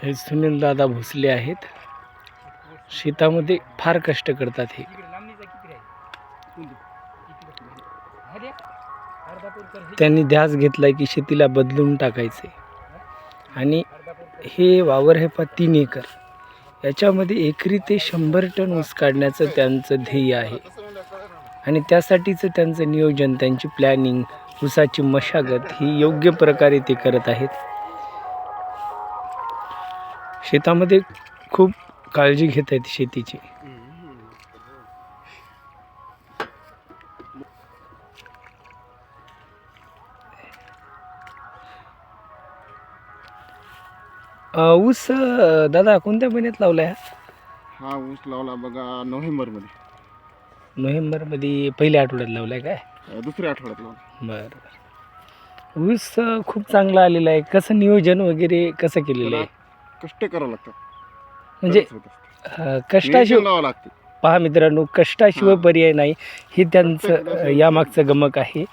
हे सुनील दादा भोसले आहेत. शेतामध्ये फार कष्ट करतात हे. त्यांनी ध्यास घेतलाय की शेतीला बदलून टाकायचे आणि हे वावर आहे 3 एकर. याच्यामध्ये एकरी ते 100 टन ऊस काढण्याचं त्यांचं ध्येय आहे आणि त्यासाठीचं त्यांचं नियोजन, त्यांची प्लॅनिंग, ऊसाची मशागत ही योग्य प्रकारे ते करत आहेत. शेतामध्ये खूप काळजी घेत आहेत शेतीची. ऊस दादा कोणत्या महिन्यात लावलाय? हा ऊस लावला बघा नोव्हेंबरमध्ये. नोव्हेंबरमध्ये पहिल्या आठवड्यात लावलाय काय? दुसऱ्या आठवड्यात लावला. बरं. ऊस खूप चांगला आलेला आहे. कसं नियोजन वगैरे कसं केलेलं आहे? कष्ट करावं लागतं. म्हणजे कष्टाशिवाय लावावं लागते. पहा मित्रांनो, कष्टाशिवाय पर्याय नाही हे त्यांचं यामागचं गमक आहे.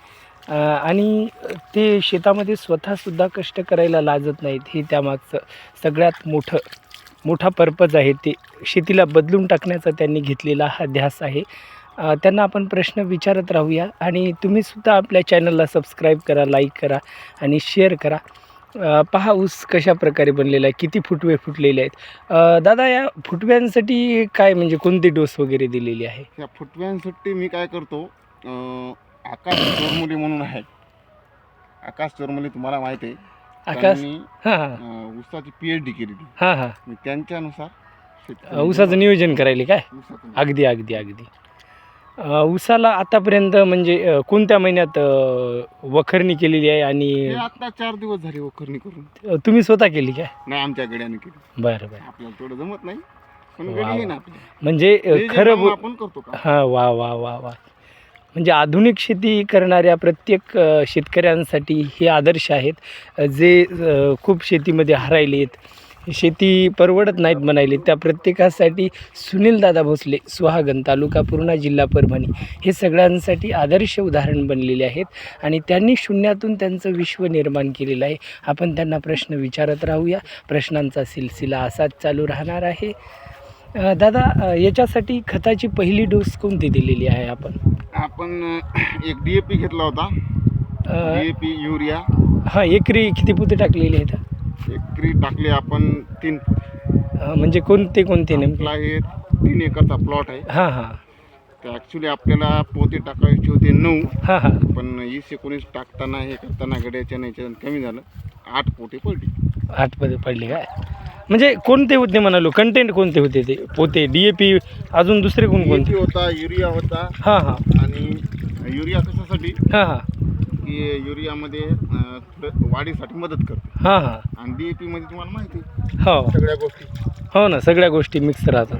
आणि ते शेतामध्ये स्वतःसुद्धा कष्ट करायला लाजत नाहीत. हे त्यामागचं सगळ्यात मोठा पर्पज आहे. ते शेतीला बदलून टाकण्याचा त्यांनी घेतलेला हा ध्यास आहे. त्यांना आपण प्रश्न विचारत राहूया आणि तुम्हीसुद्धा आपल्या चॅनलला सबस्क्राईब करा, लाईक करा आणि शेअर करा. पहा ऊस कशा प्रकारे बनलेला आहे, किती फुटवे फुटलेले आहेत. दादा या फुटव्यांसाठी काय म्हणजे कोणती डोस वगैरे दिलेली आहे? या फुटव्यांसाठी मी काय करतो, आकाश चोरमुले म्हणून आहेत. आकाश चोरमुले तुम्हाला माहिती आहे. आकाश ऊसाची PhD केलेली. मी त्यांच्यानुसार ऊसाचं नियोजन करायला काय? अगदी. ऊसाला आतापर्यंत म्हणजे कोणत्या महिन्यात वखरणी केलेली आहे? आणि आता 4 दिवस झाले वखरणी करून. तुम्ही स्वतः केली काय? नाही, आमच्या गड्याने केली. बरं. आपल्याला थोडं जमत नाही पण गडी आहे ना आपली. म्हणजे खरं आपण करतो का? हां, वा. म्हणजे आधुनिक शेती करणाऱ्या प्रत्येक शेतकऱ्यांसाठी हे आदर्श आहेत. जे खूप शेतीमध्ये हरायलेत, शेती परवडत नाहीत म्हणायले, त्या प्रत्येकासाठी सुनील दादा भोसले, सुहागण, तालुका पूर्णा, जिल्हा परभणी हे सगळ्यांसाठी आदर्श उदाहरण बनलेले आहेत आणि त्यांनी शून्यातून त्यांचं विश्व निर्माण केलेलं आहे. आपण त्यांना प्रश्न विचारत राहूया. प्रश्नांचा सिलसिला असाच चालू राहणार आहे. दादा याच्यासाठी खताची पहिली डोस कोणती दिलेली आहे आपण? एक DAP घेतला होता. DAP, urea. एकरी किती पोते टाकलेले आहेत? एकरी टाकले आपण 3. म्हणजे कोणते नेमके? हे 3 एकरचा प्लॉट आहे. तर ॲक्च्युली आपल्याला पोते टाकायचे होते 9. पण 20-19 टाकताना हे करताना गड्याच्या न्यायच्या कमी झालं. 8 पोते पडली. 8 पोते पडले काय? म्हणजे कोणते होते म्हणालो, कंटेंट कोणते होते ते पोते? DAP अजून दुसरे कोणते होता? युरिया होता. आणि युरिया कशासाठी की युरियामध्ये वाढीसाठी मदत करते. आणि DAP मध्ये तुम्हाला माहिती सगळ्या गोष्टी. हो ना, सगळ्या गोष्टी मिक्स राहतात.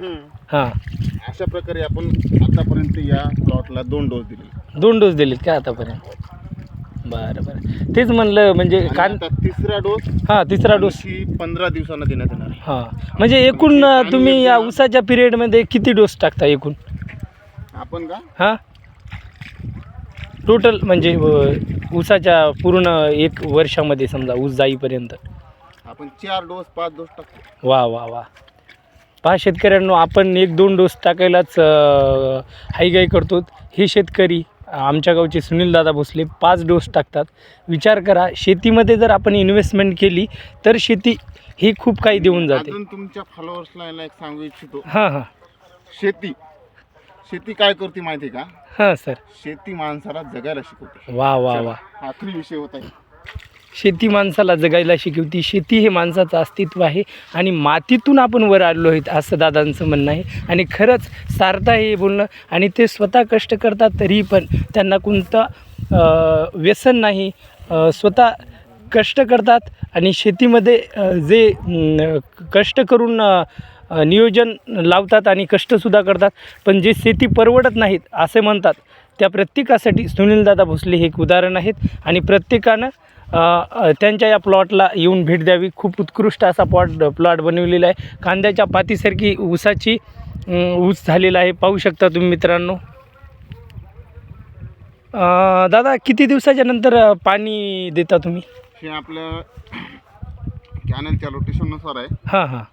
अशा प्रकारे आपण आतापर्यंत या प्लॉटला 2 डोस दिले. 2 डोस दिलेत का आतापर्यंत? बरं. तेच म्हणलं म्हणजे तिसरा डोस 15 दिवसांना देण्यात येणार. म्हणजे एकूण तुम्ही या ऊसाच्या पिरियडमध्ये किती डोस टाकता एकूण आपण का? टोटल म्हणजे ऊसाच्या पूर्ण 1 वर्षामध्ये समजा ऊस जाईपर्यंत आपण 4 डोस 5 डोस टाकतो. वा. पहा शेतकऱ्यांनो, आपण 1-2 डोस टाकायलाच हाईगाई करतो. हे शेतकरी आमच्या गावचे सुनील दादा भोसले 5 डोस टाकतात. विचार करा, शेतीमध्ये जर आपण इन्व्हेस्टमेंट केली तर शेती ही खूप काही देऊन जाते. अजून तुमच्या फॉलोअर्सला एक सांगू इच्छितो. शेती काय करते माहिती आहे का? सर, शेती माणसाला जगायला शिकवते. वा. आखरी विषय होता. शेती माणसाला जगायला शिकवते. शेती हे माणसाचं अस्तित्व आहे आणि मातीतून आपण वर आलेलो आहेत असं दादांचं म्हणणं आहे. आणि खरंच सार्थ आहे हे बोलणं. आणि ते स्वतः कष्ट करतात तरी पण त्यांना कोणतं व्यसन नाही. स्वतः कष्ट करतात आणि शेतीमध्ये जे कष्ट करून नियोजन लावतात आणि कष्टसुद्धा करतात. पण जे शेती परवडत नाहीत असे म्हणतात, त्या प्रत्येकासाठी सुनीलदादा भोसले हे एक उदाहरण आहेत. आणि प्रत्येकानं त्यांच्या या प्लॉटला येऊन भेट द्यावी. खूप उत्कृष्ट असा प्लॉट बनवलेला आहे. कांद्याच्या पातीसारखी ऊस झालेला आहे, पाहू शकता तुम्ही मित्रांनो. दादा किती दिवसाच्या नंतर पाणी देता तुम्ही? हे आपलं कॅनलच्या रोटेशननुसार आहे. हां हां.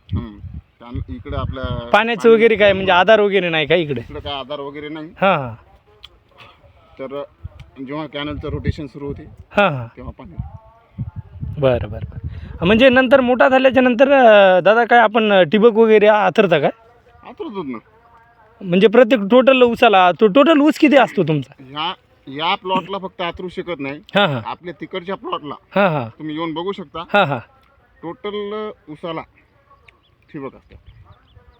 इकडे आपल्या पाण्याचं वगैरे काय म्हणजे आधार वगैरे नाही का इकडे? इकडे काय आधार वगैरे नाही. हां हां. तर जेव्हा कॅनलचं रोटेशन सुरू होते हां हां. तेव्हा पाणी. बरं बरं बरं. म्हणजे नंतर मोठा झाल्याच्या नंतर दादा काय आपण ठिबक वगैरे आथरता काय? आतरतोच ना. म्हणजे प्रत्येक टोटल ऊसाला टोटल ऊस किती असतो तुमचा? या प्लॉटला फक्त आतरू शकत नाही. हां हां. आपल्या तिकडच्या प्लॉटला हां हां. तुम्ही येऊन बघू शकता. हां हां. टोटल ऊसाला ठिबक असतात.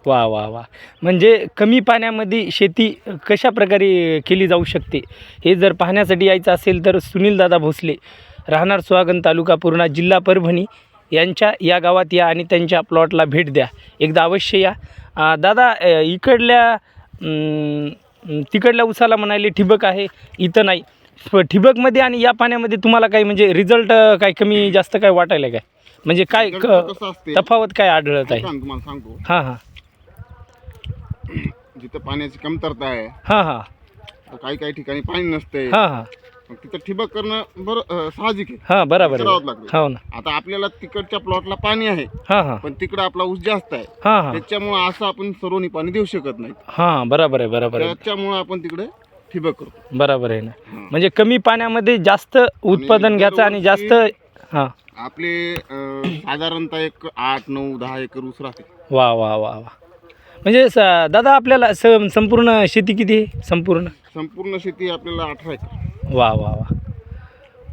वा वा वा. म्हणजे कमी पाण्यामध्ये शेती कशा प्रकारे केली जाऊ शकते हे जर पाहण्यासाठी यायचं असेल तर सुनीलदादा भोसले, राहणार सुहागण, तालुका पूर्णा, जिल्हा परभणी यांच्या या गावात या आणि त्यांच्या प्लॉटला भेट द्या. एकदा अवश्य या. दादा इकडल्या तिकडल्या ऊसाला म्हणाले ठिबक आहे, इथं नाही. ठिबकमध्ये आणि या पाण्यामध्ये तुम्हाला काही म्हणजे रिझल्ट काय कमी जास्त काय वाटायला काय? म्हणजे काय कसं असते तफावत काय आढळत आहे? तुम्हाला सांगतो. हां हां. जिथं पाण्याची कमतरता आहे, हां हां. काही काही ठिकाणी पाणी नसते, हां हां. तिथं ठिबक करणं बरं साहजिक आहे. हां बरोबर करावंच आहे. लागतं. हो ना. आता आपल्याला तिकडच्या प्लॉटला पाणी आहे, हां हां. पण तिकडं आपला ऊस जास्त आहे. हां हां. त्याच्यामुळे असं आपण सर्वनी पाणी देऊ शकत नाही. हां बरोबर आहे बरोबर आहे त्याच्यामुळे आपण तिकडे ठिबक करतो. बरोबर आहे ना. म्हणजे कमी पाण्यामध्ये जास्त उत्पादन घ्यायचं आणि जास्त. हां. आपले साधारणतः एक 8, 9, 10 एकर ऊस राहते. वा वा वा वा. म्हणजे दादा आपल्याला संपूर्ण शेती किती आहे? संपूर्ण शेती आपल्याला 18 एकर. वा वा वा.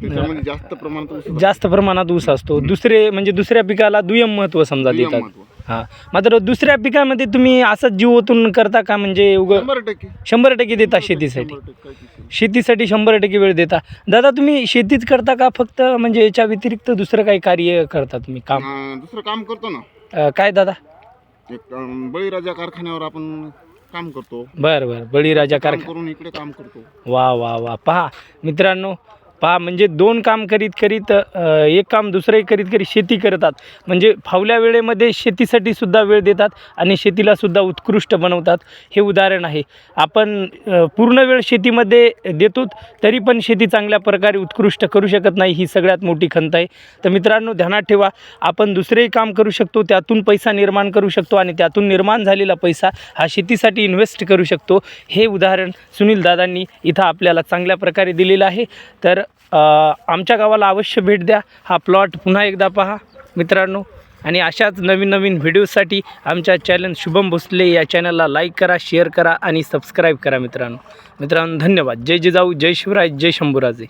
त्याच्यामध्ये जास्त प्रमाणात ऊस असतो. जास्त प्रमाणात ऊस असतो. दुसऱ्या पिकाला दुय्यम महत्त्व समजा दुय्यम देतात. महत्त्व. हां. मात्र दुसऱ्या पिकामध्ये तुम्ही असंच जीव ओतून करता का? म्हणजे 100% 100% देता शेतीसाठी? 100% शेतीसाठी 100% वेळ देता. दादा तुम्ही शेतीच करता का फक्त म्हणजे याच्या व्यतिरिक्त दुसरं काही कार्य करता तुम्ही काम? दुसरं काम करतो ना. काय दादा? एक बळीराजा कारखान्यावर आपण काम करतो. बरं बरं. बळीराजा काम कारखाना. करून इकडे काम करतो. वा वा वा. पहा मित्रांनो, पहा म्हणजे 2 काम करीत करीत एक काम दुसरंही करीत करीत शेती करतात. म्हणजे फावल्या वेळेमध्ये शेतीसाठी सुद्धा वेळ देतात आणि शेतीलासुद्धा उत्कृष्ट बनवतात. हे उदाहरण आहे. आपण पूर्ण वेळ शेतीमध्ये देतो तरी पण शेती चांगल्या प्रकारे उत्कृष्ट करू शकत नाही, ही सगळ्यात मोठी खंत आहे. तर मित्रांनो ध्यानात ठेवा, आपण दुसरेही काम करू शकतो, त्यातून पैसा निर्माण करू शकतो आणि त्यातून निर्माण झालेला पैसा हा शेतीसाठी इन्व्हेस्ट करू शकतो. हे उदाहरण सुनील दादांनी इथं आपल्याला चांगल्या प्रकारे दिलेलं आहे. तर आमच्या गावाला अवश्य भेट द्या. हा प्लॉट पुन्हा एकदा पहा मित्रांनो. आणि अशाच नवीन नवीन व्हिडिओसाठी आमच्या चॅनल शुभम भोसले या चॅनलला लाईक करा, शेअर करा आणि सबस्क्राईब करा मित्रांनो. धन्यवाद. जय जिजाऊ, जय शिवराय, जय शंभूराजे.